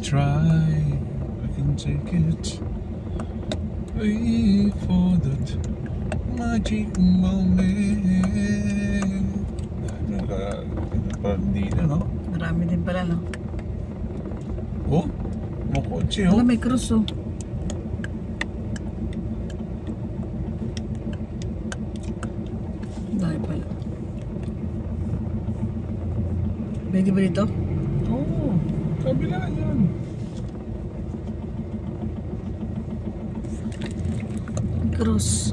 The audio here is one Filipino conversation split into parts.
try, I can take it. Wait for that magic moment. Hindi na, no? Marami din pala, no? Oh, mukotse, oh. Wala, may cross, oh. Dahil pala. Pwede ba dito? Oo, kabila yan. Cross.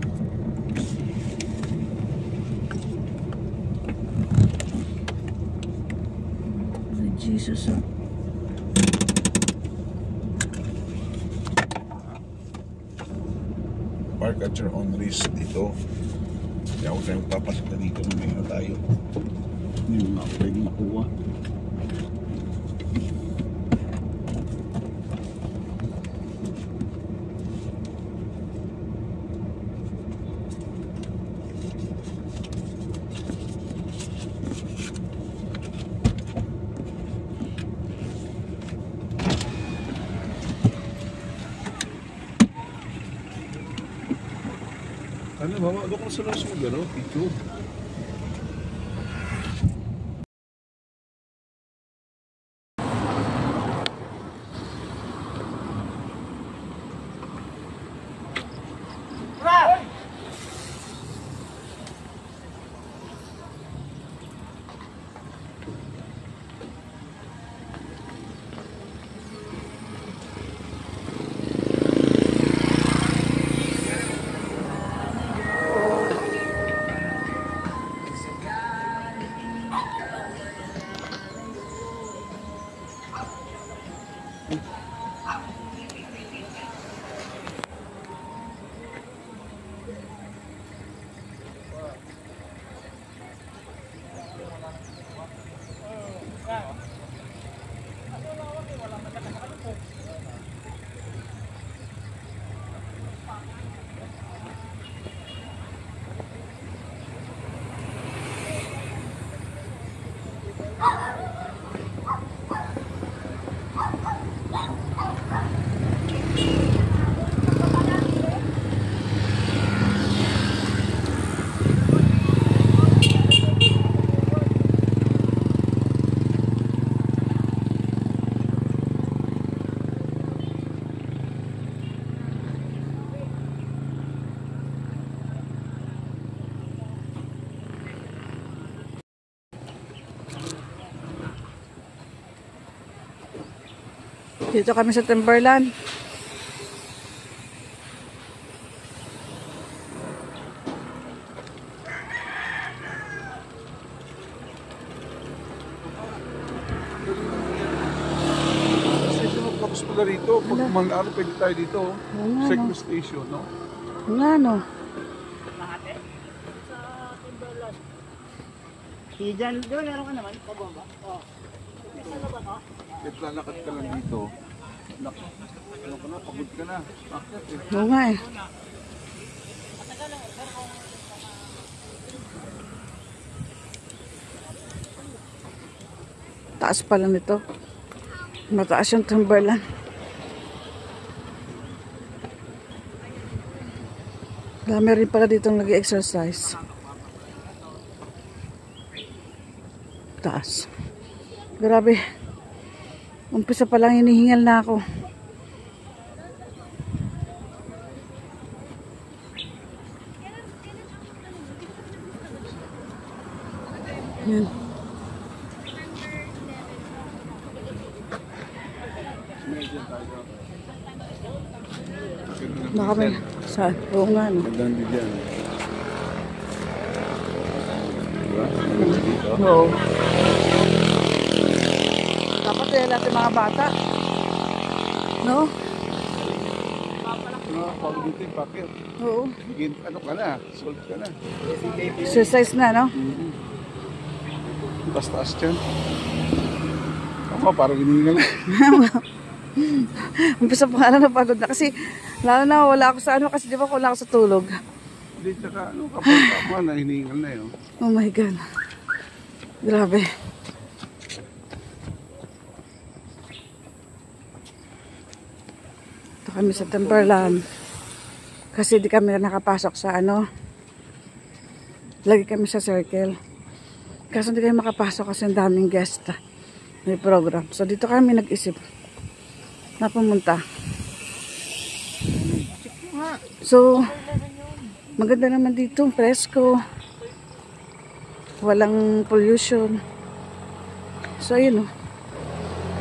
Ay, Jesus, oh. Park at your own risk dito. Kaya huwag tayong papasok na dito. May na tayo. Hindi mo na pwede makuha. Ano, mama? Doon ka sa nasa mo gano'n? Picture. Dito kami sa Timberland. Tapos pala rito, pag mag-ano pwede tayo dito. Second station, no? Nga, no? Diyan, doon meron ka naman, pababa. Oo. Lalakad ka lang dito. Ano ka na, pagod ka na. Bakit eh? Oo nga eh. Taas pala nito. Mataas yung Timberland. Dami rin pala ditong nag-exercise. Taas. Grabe. Umpisa pa lang hinihingal na ako. Yan. Baka may saan? Oo nga, no? Magandang bigyan. Diba? Oo. Dapat yan natin mga bata. No? Pag dito yung packet. Oo. Ano ka na? Sold ka na. Exercise na, no? Taas-taas dyan. Ako, parang hinihingal. Umpisa pa nga na pagod na. Kasi, lalo na wala ako sa ano. Kasi di ba wala ako sa tulog. Hindi, tsaka ano, kapag tama na, hinihingal na yun. Oh my God. Grabe. kami sa Timberland. Kasi di kami nakapasok sa ano. Lagi kami sa circle. Kasi hindi kami makapasok kasi ang daming guest. May program. So dito kami nag-isip na pumunta. So maganda naman dito. Presko. Walang pollution. So ayun o.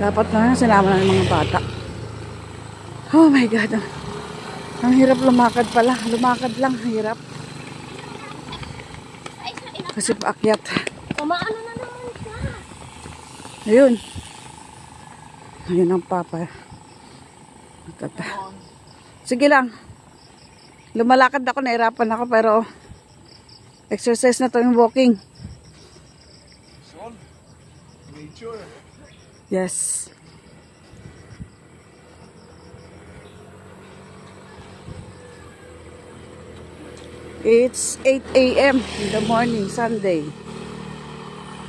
Dapat na sinama na ng mga bata. Oh my God. Ang hirap lumakad pala. Lumakad lang. Hirap. Kasi paakyat. Umaano na naman siya. Ayun. Ayun ang papa. Sige lang. Lumalakad ako. Nahirapan ako. Pero exercise na to yung walking. Nature. Yes. It's 8 a.m. in the morning, Sunday.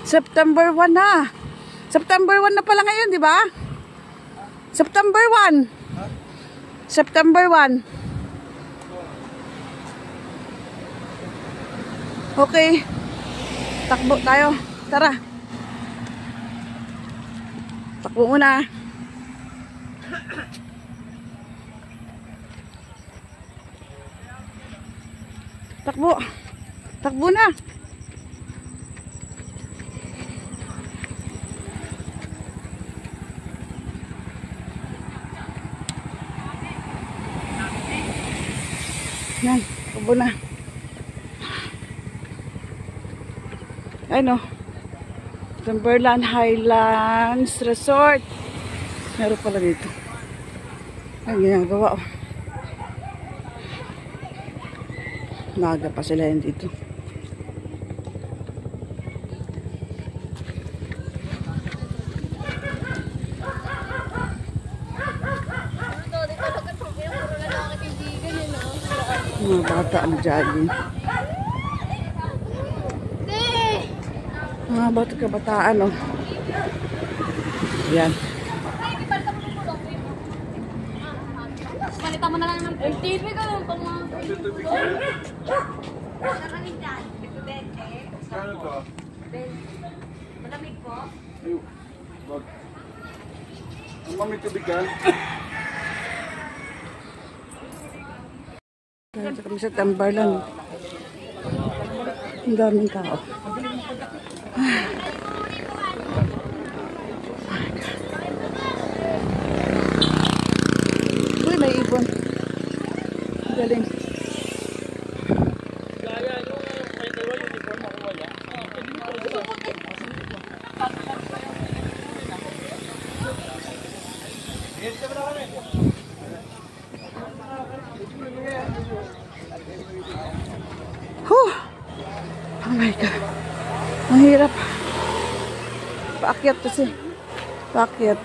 September 1 na. September 1 na pala ngayon, di ba? September 1. September 1. Okay. Takbo tayo. Tara. Takbo muna. Takbo. Takbo na. Yan. Takbo na. Ano? Timberland Highlands Resort. Meron pala dito. Ang ginagawa oh. Maaga pa sila yan dito. Mga bata ang jogging. Mga bata kabataan oh. Yan. Malita mo na lang ng TV ko lang pang mga Kano to? malamig po. Ayun. Wag. Ang mamit tubig ka? Dito kami sa Timberland. Ang daming tao. Uy, may ibon. Galing. Oh my God. Ang hirap. Paakyat kasi. Paakyat.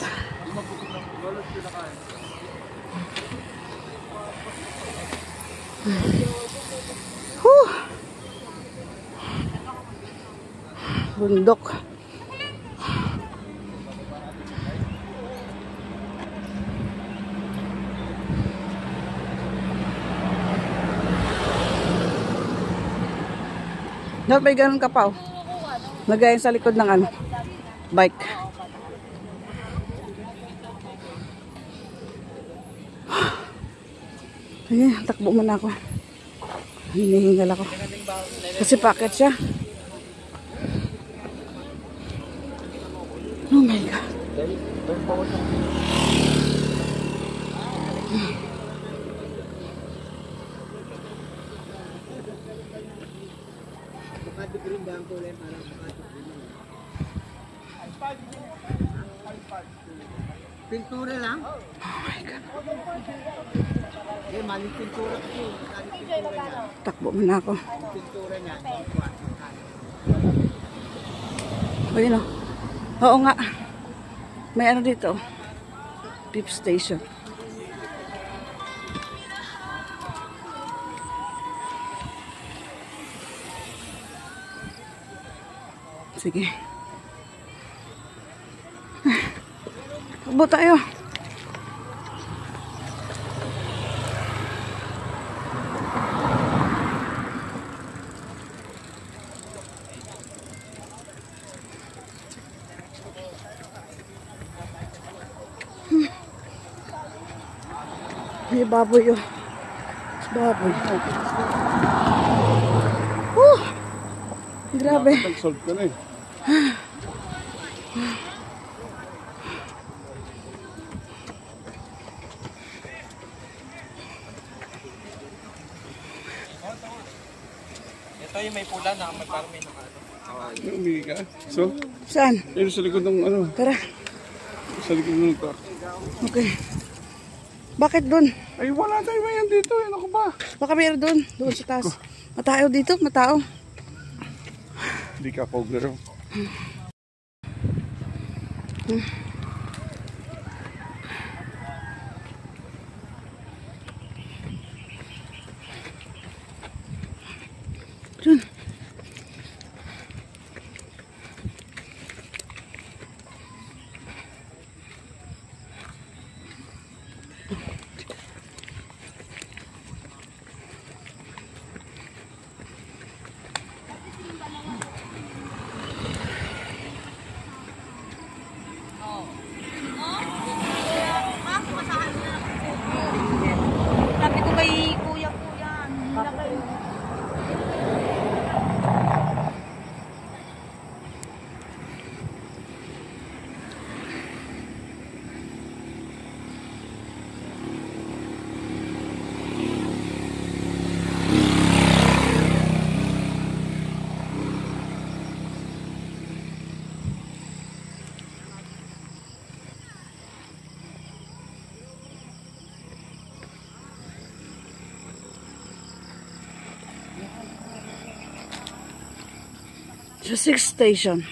Bundok. Dapat may ganun ka pa oh. Nagayon sa likod ng ano, bike. Ay, takbo muna ako. Hinihingal ako. Kasi packet siya. Oh my God. Pintura lang? Oh my God. Eh, maling pintura kasi. Takbo muna ako. Pintura niya. Ayun o. Oo nga. May ano dito. Beep station. Sige. Takbo tayo. May baboy oh. Baboy. Grabe. Nag-solve ka na eh. Ito yung may pula na parang may nakano. Umihi ka? So, Saan? yun sa likod ng ano, Tara. sa likod ng car. Okay. Bakit dun? Ay, wala tayo ba yan dito? Ano ko ba? Baka meron dun. Doon sa taas. Matao dito. Matao. Hindi ka power. Dun. Sabi ko kay kuya yan. Sa 6th station.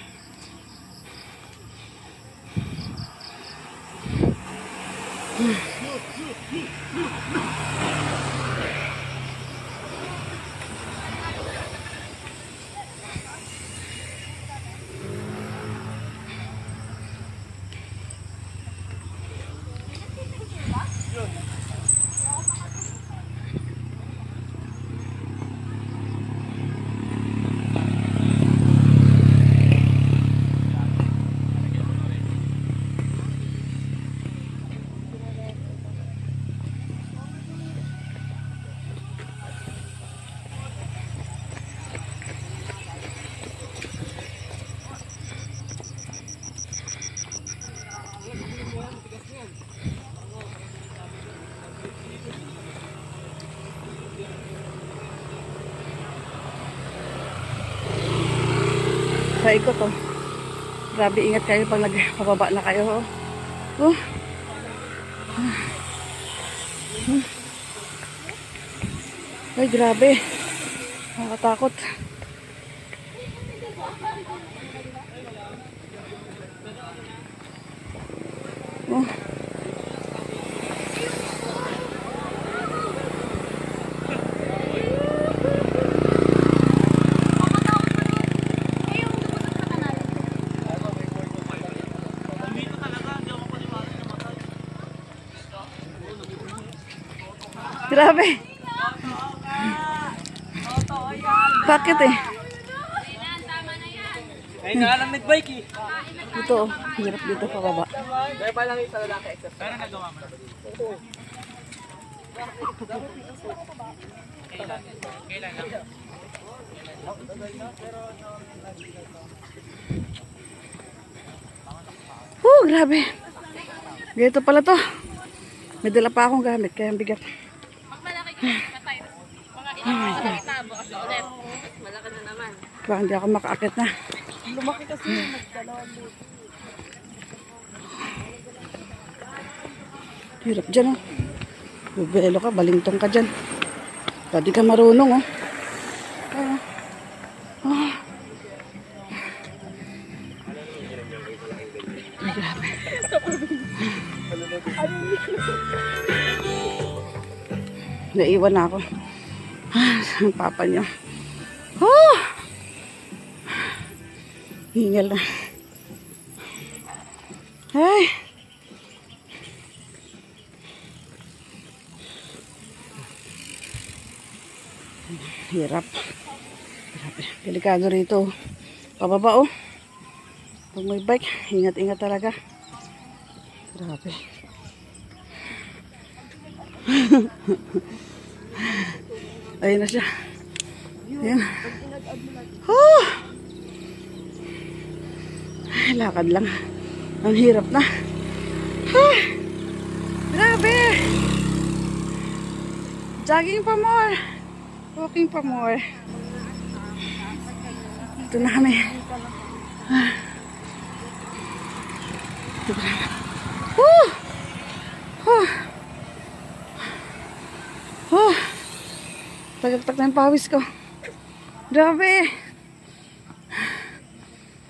Paikot oh. Grabe, ingat kayo pag nagpababa na kayo oh. Ay, grabe. Nakakatakot. Oh. Grabe. Bakit eh? Ay, nakalang nagbike eh. Ito oh. Hirap dito pababa. Kaya pa lang isa lalaki exercise. Pero nagawa mo na. Kailan lang. Grabe. Ganito pala to. May dala pa akong gamit, kaya ang bigat. Malaki ka na tayo. Mga ilang na bukas ulit. Malaki na naman. Baka hindi ako makaakit na. Lumaki kasi magdalawan mo. Hirap dyan oh. Bubelo ka, balingtong ka dyan. Pwede ka marunong oh. Grabe. Naiwan na ako. Ang papa niyo. Hingal na. Ay. Hirap. Grabe. Delikado rito. Pababa oh. Pag may bike, ingat-ingat talaga. Grabe. Ayun na siya. Ayan. Oh! Ay, lakad lang. Ang hirap na. Ah! Grabe! Jogging pa more. Walking pa more. Ito na kami. Ah. Tagagtag na yung pawis ko. Grabe.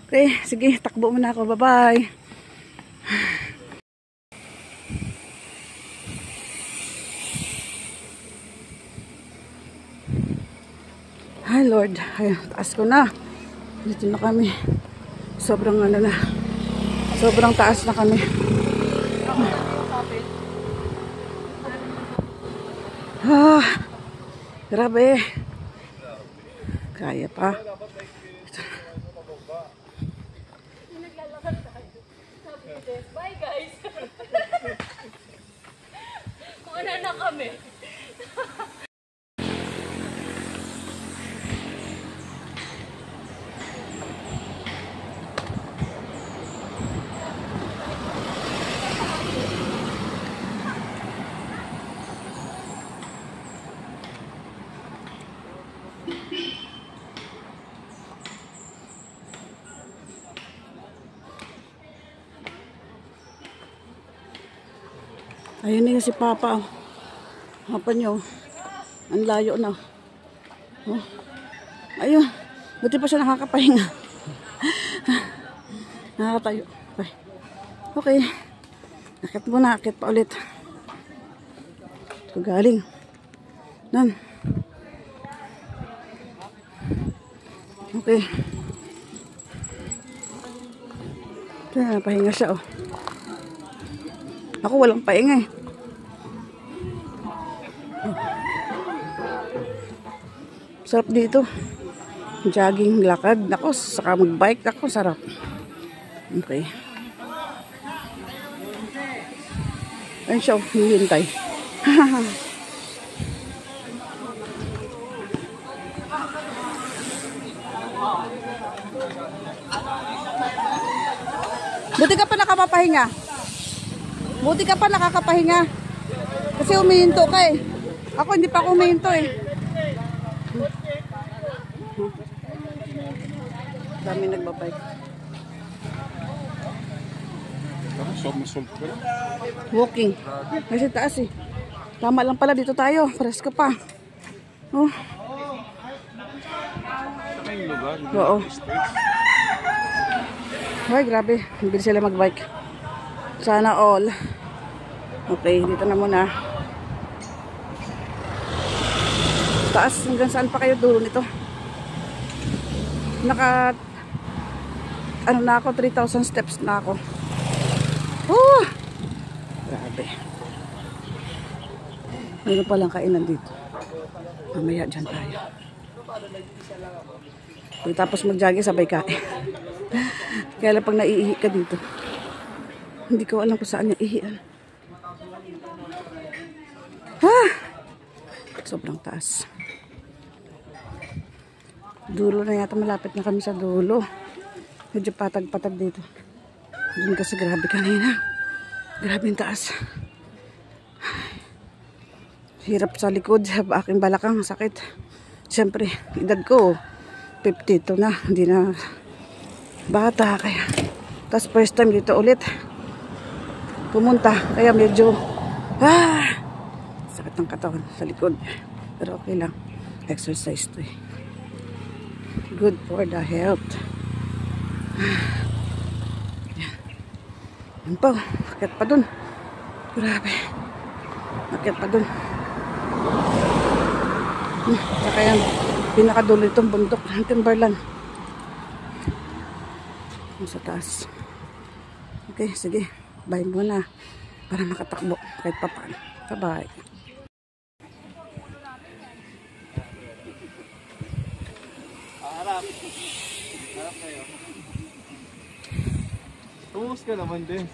Okay, sige, takbo muna ako. Bye-bye. Hi Lord. Ay, taas ko na. Dito na kami. Sobrang ano na. Sobrang taas na kami. Ah, grabe. Kaya pa. Bye guys. Kung ano na kami. Ayun na si Papa. Papa nyo. Ang layo na. Oh. Ayun. Buti pa siya nakakapahinga. Nakakatayo. Okay. Okay. Akit muna. Akit pa ulit. Ito galing. Nan. Okay. Ito na. Pahinga siya oh. Ako walang pahinga eh. Sarap dito. Jogging, lakad. Ako, saka mag-bike. Ako, sarap. Okay. Ayun siya, hihintay. Buti ka pa nakapapahinga. Buti ka pa nakakapahinga. Kasi umihinto ka eh. Ako hindi pa ako umihinto eh. Dami nagbabike. Walking. Kasi taas eh. Tama lang pala dito tayo. Presko pa. Oh. Oo. Ay, grabe. Hindi sila magbike. Sana all. Okay, dito na muna. Taas, hanggang saan pa kayo dulo nito? Ano na ako, 3,000 steps na ako. Oh! Grabe. Mayroon palang kainan dito. Mamaya dyan tayo. Tapos mag-jogging sabay kain. Kaya lang pag naiihi ka dito. Hindi ko alam kung saan niya ihian. Ah! Sobrang taas. Dulo na yata, malapit na kami sa dulo. Medyo patag-patag dito. Doon kasi grabe kanina. Grabe yung taas. Hirap sa likod, sa aking balakang, sakit. Siyempre, edad ko, 52 na. Hindi na bata, kaya. Tapos first time dito ulit. Pumunta, kaya medyo, sakit ng katawan sa likod. Pero okay lang. Exercise to eh. Good for the health. Yan po, akit pa dun. Grabe. Akit pa dun. Saka yan, pinakadulo itong bundok ng Timberland. Sa taas. Okay, sige. Bye muna. Para makatakbo kahit pa paano. Bye-bye. Harap kayo. Tumus ka naman din.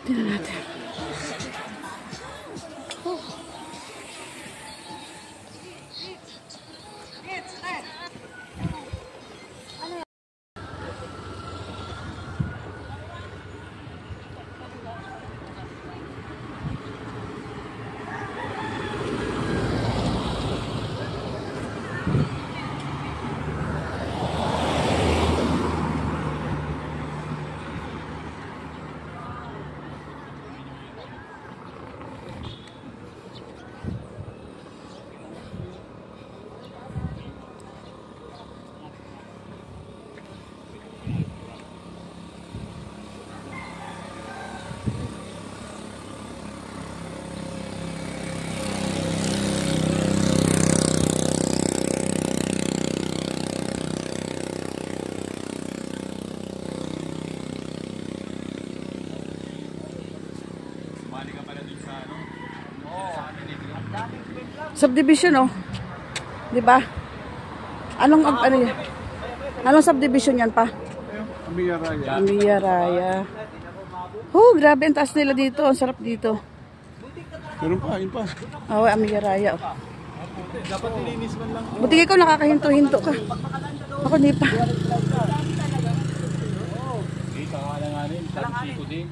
Tingnan natin. Subdivision, oh. Di ba? Anong subdivision yan pa? Amiya Raya. Amiya Raya. Oh, grabe ang taas nila dito. Ang sarap dito. Meron pa, yun pa. Oh, Amiya Raya. Oh. Dapat nilinis man lang. Buti ikaw nakakahinto-hinto ka. Ako hindi pa. Dito, alanganin. Siko din.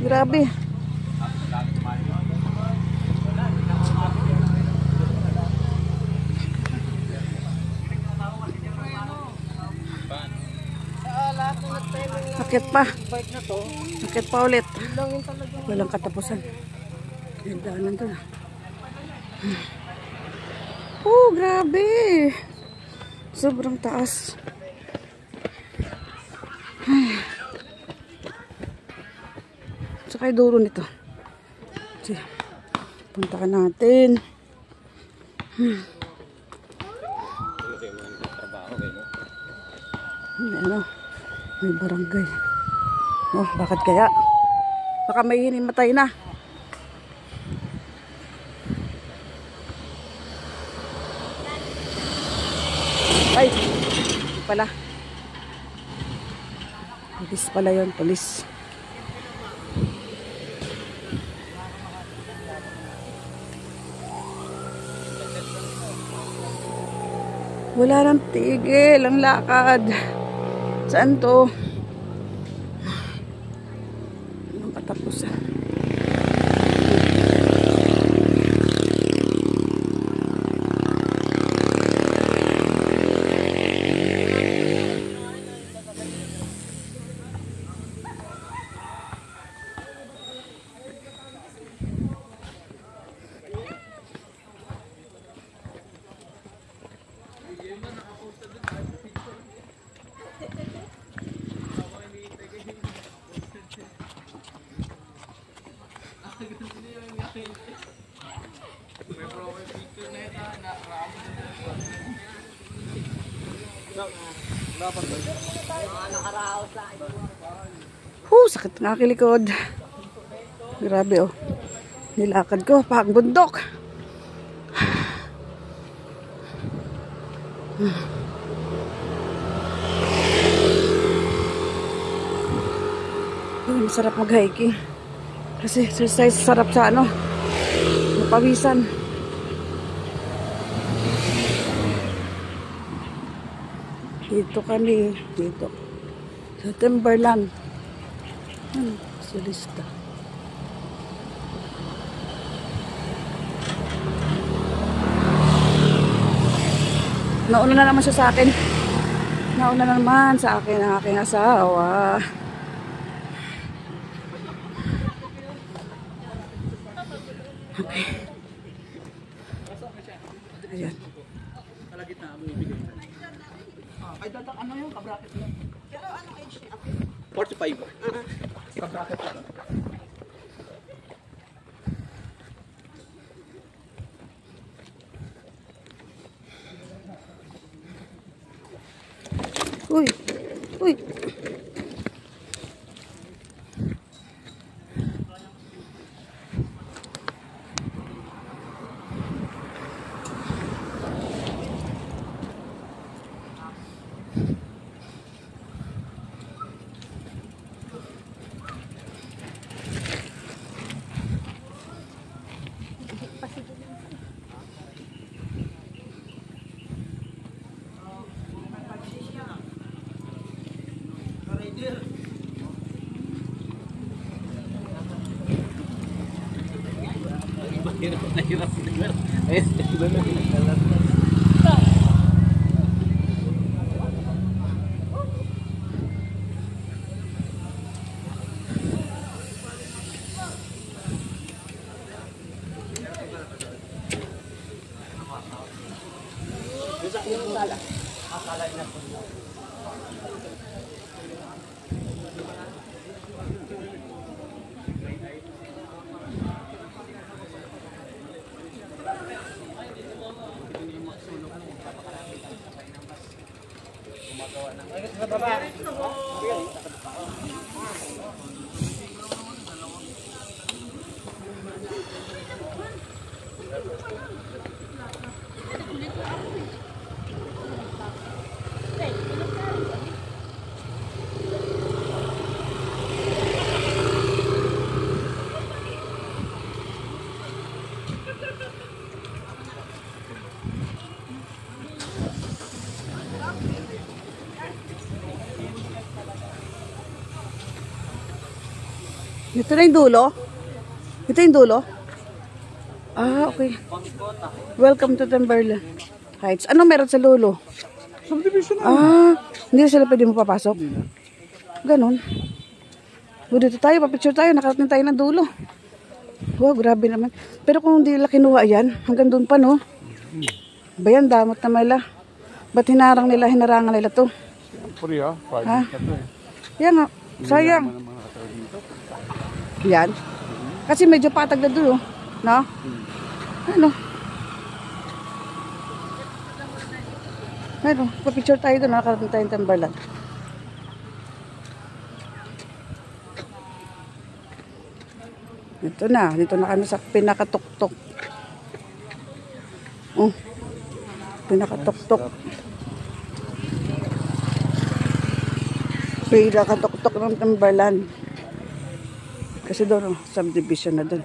Grabe. Sakit pa. Sakit pa ulit. Walang katapusan. Yung daanan doon. Oh, grabe. Sobrang taas. Saka yung duro nito. Sige. Puntahan natin. Ano? May barangay. Oh, bakit kaya? Baka may hinimatay na. Ay, hindi pala. Polis pala yun, polis. Wala nang tigil ang lakad. Saan to? Anong katapusan? Sakit ng aking likod. Grabe, oh. Nilakad ko pa ang bundok. Masarap mag-hiking. Kasi exercise sarap sa ano. Mapawisan. Dito kami. Dito. Sa Timberland. Solista. Nauna na naman siya sa akin. Nauna na naman sa akin ang aking asawa. Okay. Ayan. Ay, datak ano yung kabraket mo? Pero ano age niya? 45. Kabraket mo. Uy! Uy! Ito na yung dulo? Ito yung dulo? Ah, okay. Welcome to Timberland Heights. Ano meron sa dulo? Subdivision na. Ah, hindi na sila pwede mo papasok? Ganon. O, dito tayo, papicture tayo. Nakarating tayo ng dulo. Wow, grabe naman. Pero kung hindi nila kinuha yan, hanggang doon pa, no? Bayan, damot na mala. Ba't hinarangan nila to? Puri ha, Ha? private na to eh. Yan nga, sayang. Yan. Kasi medyo patag na doon, no? Ano? Ano, papicture tayo doon, nakarating tayo ng Timberland. Ito na, dito na kami sa pinakatuktok. Oh, pinakatuktok. Pinakatuktok ng Timberland. Kasi doon, subdivision na doon.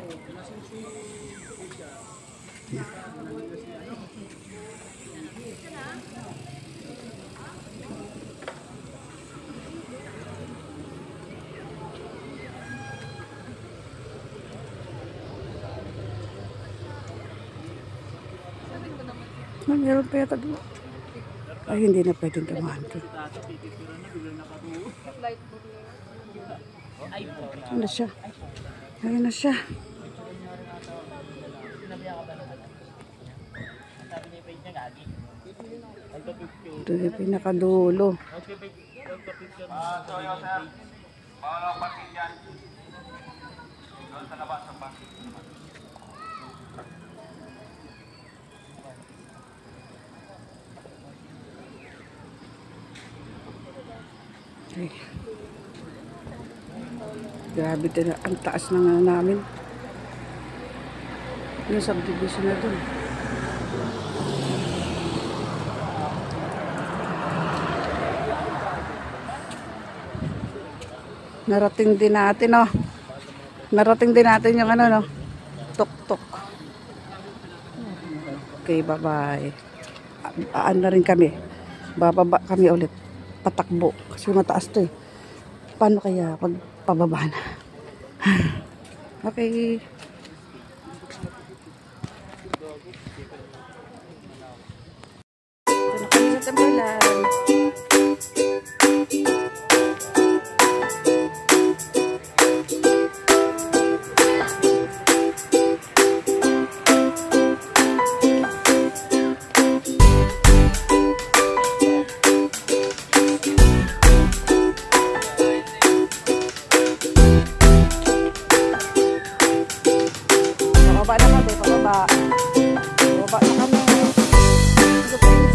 Meron pa yata doon. Ay, hindi na pwedeng tamahan doon. Ano na siya? Ayun na siya. Ito na yung pinakadulo. Okay. Grabe din, ang taas na nga namin. Yung subdivision na dun. Narating din natin, oh. Narating din natin yung ano, no? Tuk-tuk. Okay, bye-bye. Aan na rin kami. Bababa kami ulit. Patakbo. Kasi mataas to eh. Paano kaya pag pababa na? Okay. Ito na kami sa Timberland. Pababa na kami, pababa. Pababa na kami. Ito pa yung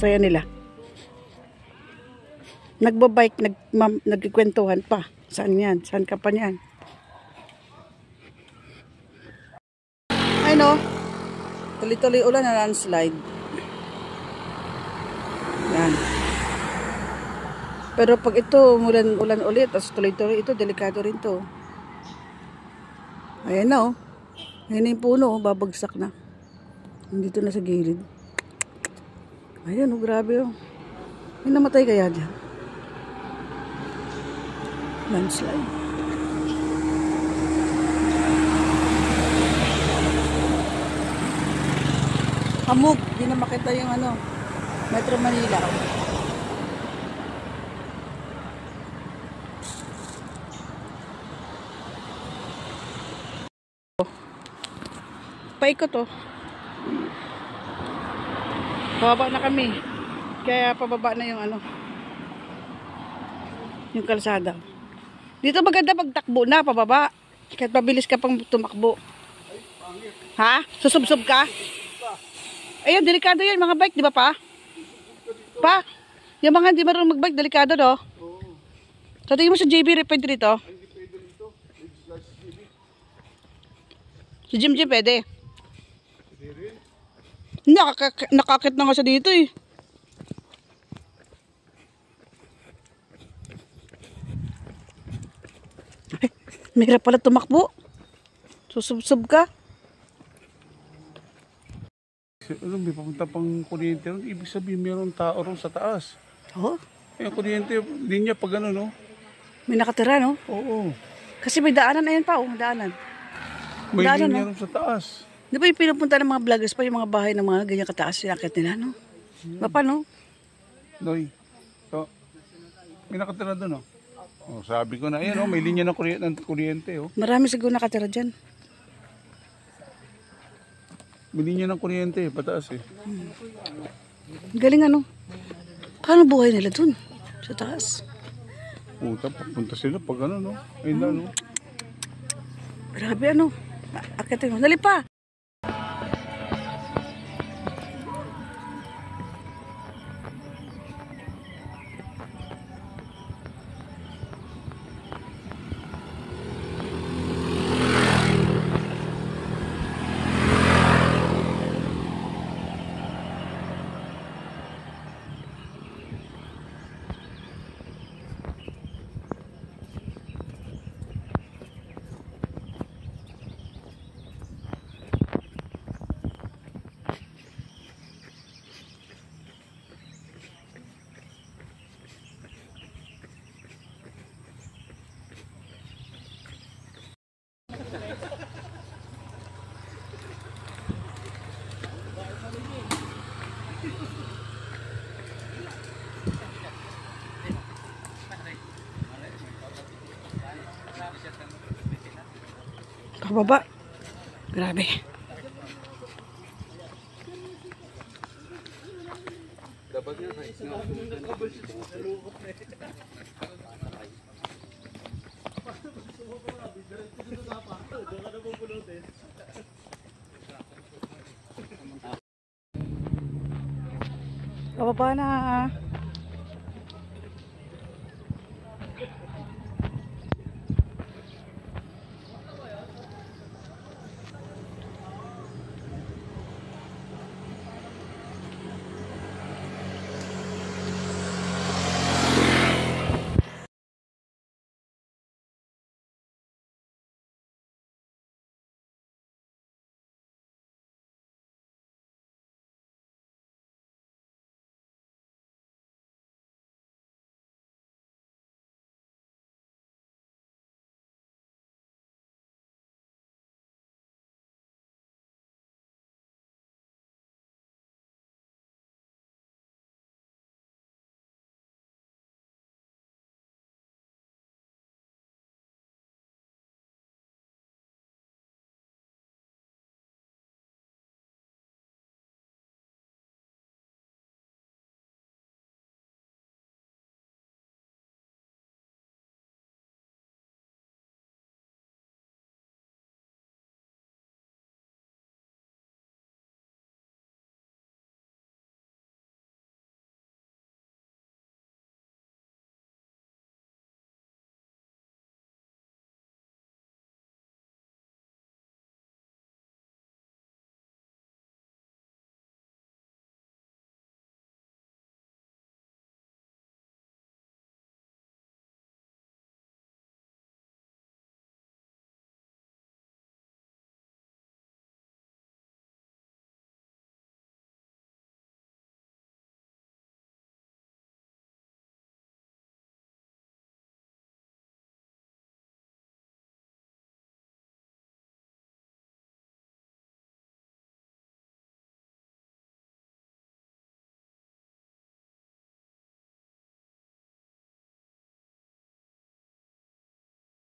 Saya nila. Nagbabike, nagkikwentuhan pa. Saan yan? Saan ka pa niyan? Ay no, tuloy-tuloy ulan na landslide. Yan. Pero pag ito, ulan ulit, tapos tuloy-tuloy ito, delikado rin to. Ayan na oh. Ayan na yung puno, babagsak na. Nandito na sa gilid. Ayan oh, grabe oh. May namatay kaya dyan? Landslide. Hamog, di na makita yung ano, Metro Manila. Paikot oh. Pababa na kami. Kaya pababa na yung ano, yung kalsada. Dito maganda pagtakbo na, pababa. Kahit mabilis ka pang tumakbo. Ha? Susubsob ka? Ayun, delikado yun, mga bike, di ba pa? Pa? Yung mga hindi marunong magbike, delikado, no? So, tingin mo sa JB, pwede dito? Si Jim pwede. Nakakit na nga siya dito, eh. Ay, mahirap pala tumakbo. Susubsob ka. Ano, may papunta pang kuryente ron. Ibig sabihin, mayroong tao ron sa taas. Oo. Eh, kuryente, linya pag ano, no? May nakatira, no? Oo. Kasi may daanan, ayan pa, oh, daanan. May Daanan, linya no? ron sa taas. Di ba yung pinupunta ng mga vloggers pa, yung mga bahay ng mga ganyan kataas, sinakit nila, no? Bapa, no? Noy. So, may nakatira doon, no? Oh, sabi ko na, ayan, oh, may linya ng kuryente, oh. Marami siguro nakatira dyan. May linya ng kuryente, pataas, eh. Galing, ano? Paano buhay nila dun? Sa taas. Puta, papunta sila pag ano, no? Ayun na, no? Grabe, ano? Akitin mo. Dali pa! Pababa. Grabe. Pababa na.